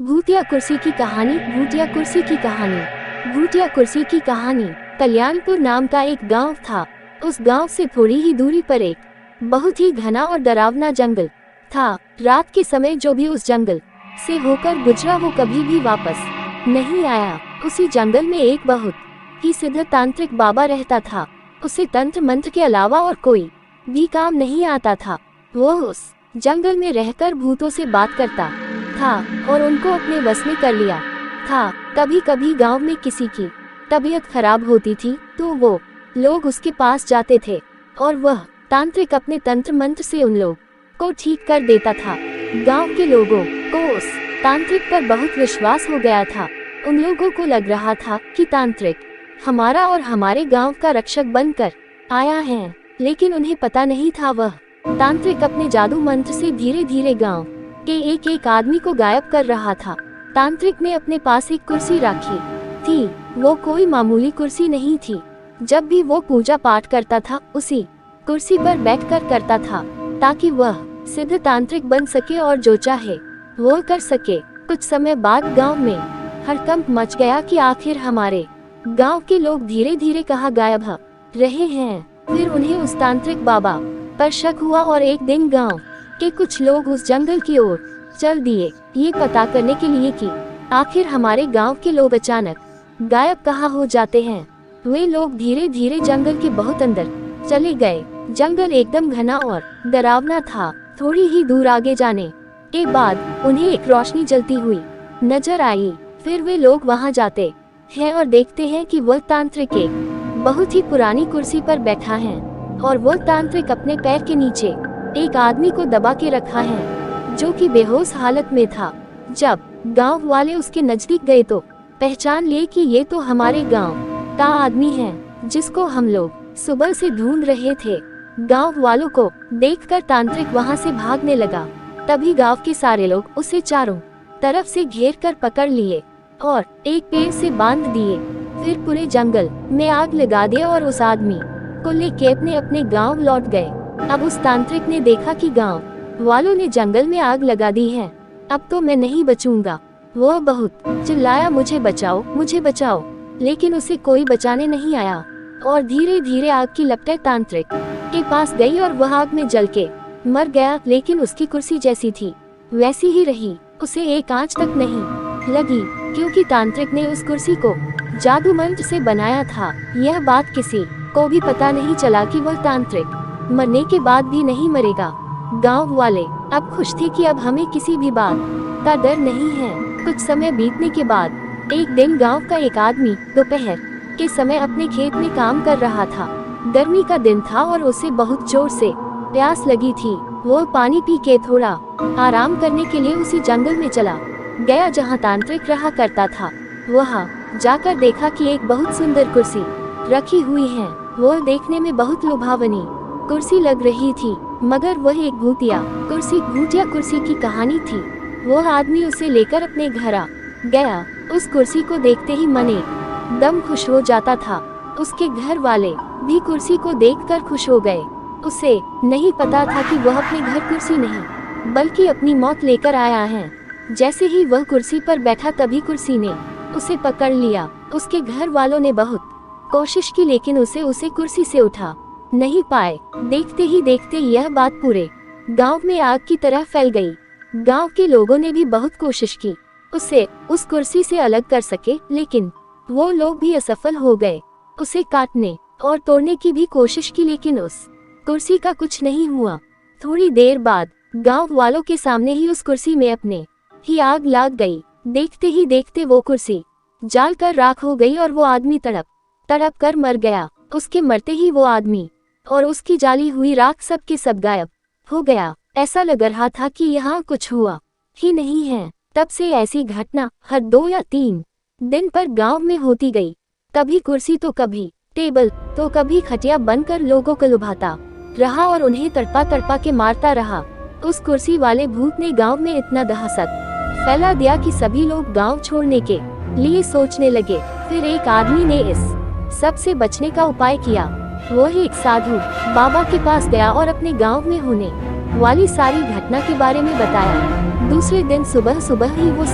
भूतिया कुर्सी की कहानी। भूतिया कुर्सी की कहानी। भूतिया कुर्सी की कहानी। कल्याणपुर नाम का एक गांव था। उस गांव से थोड़ी ही दूरी पर एक बहुत ही घना और डरावना जंगल था। रात के समय जो भी उस जंगल से होकर गुजरा वो कभी भी वापस नहीं आया। उसी जंगल में एक बहुत ही सिद्ध तांत्रिक बाबा रहता था। उसे तंत्र मंत्र के अलावा और कोई भी काम नहीं आता था। वो उस जंगल में रहकर भूतों से बात करता था और उनको अपने बस में कर लिया था। कभी कभी गांव में किसी की तबीयत खराब होती थी तो वो लोग उसके पास जाते थे और वह तांत्रिक अपने तंत्र मंत्र से उन लोग को ठीक कर देता था। गांव के लोगों को उस तांत्रिक पर बहुत विश्वास हो गया था। उन लोगों को लग रहा था कि तांत्रिक हमारा और हमारे गांव का रक्षक बनकर आया है, लेकिन उन्हें पता नहीं था वह तांत्रिक अपने जादू मंत्र से धीरे धीरे गांव के एक एक आदमी को गायब कर रहा था। तांत्रिक ने अपने पास एक कुर्सी रखी थी। वो कोई मामूली कुर्सी नहीं थी। जब भी वो पूजा पाठ करता था उसी कुर्सी पर बैठकर करता था ताकि वह सिद्ध तांत्रिक बन सके और जो चाहे वो कर सके। कुछ समय बाद गांव में हड़कंप मच गया कि आखिर हमारे गांव के लोग धीरे धीरे कहाँ गायब हो रहे हैं। फिर उन्हें उस तांत्रिक बाबा पर शक हुआ और एक दिन गांव के कुछ लोग उस जंगल की ओर चल दिए, ये पता करने के लिए कि आखिर हमारे गांव के लोग अचानक गायब कहाँ हो जाते हैं। वे लोग धीरे धीरे जंगल के बहुत अंदर चले गए। जंगल एकदम घना और डरावना था। थोड़ी ही दूर आगे जाने के बाद उन्हें एक रोशनी जलती हुई नजर आई। फिर वे लोग वहां जाते हैं और देखते हैं कि वह तांत्रिक एक बहुत ही पुरानी कुर्सी पर बैठा है और वह तांत्रिक अपने पैर के नीचे एक आदमी को दबा के रखा है जो कि बेहोश हालत में था। जब गांव वाले उसके नजदीक गए तो पहचान लिए कि ये तो हमारे गांव का आदमी है जिसको हम लोग सुबह से ढूंढ रहे थे। गांव वालों को देखकर तांत्रिक वहां से भागने लगा। तभी गांव के सारे लोग उसे चारों तरफ से घेर कर पकड़ लिए और एक पेड़ से बांध दिए। फिर पूरे जंगल में आग लगा दिया और उस आदमी को लेके अपने गांव लौट गए। अब उस तांत्रिक ने देखा कि गांव वालों ने जंगल में आग लगा दी है, अब तो मैं नहीं बचूंगा। वह बहुत चिल्लाया, मुझे बचाओ, मुझे बचाओ, लेकिन उसे कोई बचाने नहीं आया और धीरे धीरे आग की लपटें तांत्रिक के पास गई और वह आग में जल के मर गया। लेकिन उसकी कुर्सी जैसी थी वैसी ही रही, उसे एक आंच तक नहीं लगी क्योंकि तांत्रिक ने उस कुर्सी को जादू मंत्र से बनाया था। यह बात किसी को भी पता नहीं चला कि वह तांत्रिक मरने के बाद भी नहीं मरेगा। गांव वाले अब खुश थे कि अब हमें किसी भी बात का डर नहीं है। कुछ समय बीतने के बाद एक दिन गांव का एक आदमी दोपहर के समय अपने खेत में काम कर रहा था। गर्मी का दिन था और उसे बहुत जोर से प्यास लगी थी। वो पानी पी के थोड़ा आराम करने के लिए उसी जंगल में चला गया जहाँ तांत्रिक रहा करता था। वहाँ जाकर देखा कि एक बहुत सुंदर कुर्सी रखी हुई है। वो देखने में बहुत लुभावनी कुर्सी लग रही थी, मगर वह एक भूतिया कुर्सी की कहानी थी। वह आदमी उसे लेकर अपने घर आ गया। उस कुर्सी को देखते ही मन एकदम खुश हो जाता था। उसके घर वाले भी कुर्सी को देखकर खुश हो गए। उसे नहीं पता था कि वह अपने घर कुर्सी नहीं बल्कि अपनी मौत लेकर आया है। जैसे ही वह कुर्सी पर बैठा तभी कुर्सी ने उसे पकड़ लिया। उसके घर वालों ने बहुत कोशिश की लेकिन उसे कुर्सी से उठा नहीं पाए। देखते ही देखते यह बात पूरे गांव में आग की तरह फैल गई। गांव के लोगों ने भी बहुत कोशिश की उसे उस कुर्सी से अलग कर सके, लेकिन वो लोग भी असफल हो गए। उसे काटने और तोड़ने की भी कोशिश की लेकिन उस कुर्सी का कुछ नहीं हुआ। थोड़ी देर बाद गांव वालों के सामने ही उस कुर्सी में अपने ही आग लग गई। देखते ही देखते वो कुर्सी जल कर राख हो गई और वो आदमी तड़प कर मर गया। उसके मरते ही वो आदमी और उसकी जाली हुई राख सब के सब गायब हो गया। ऐसा लग रहा था कि यहाँ कुछ हुआ ही नहीं है। तब से ऐसी घटना हर 2 या 3 दिन पर गांव में होती गई। कभी कुर्सी तो कभी टेबल तो कभी खटिया बनकर लोगों को लुभाता रहा और उन्हें तड़पा के मारता रहा। उस कुर्सी वाले भूत ने गांव में इतना दहशत फैला दिया कि सभी लोग गांव छोड़ने के लिए सोचने लगे। फिर एक आदमी ने इस सब से बचने का उपाय किया। वो एक साधु बाबा के पास गया और अपने गांव में होने वाली सारी घटना के बारे में बताया। दूसरे दिन सुबह सुबह ही वो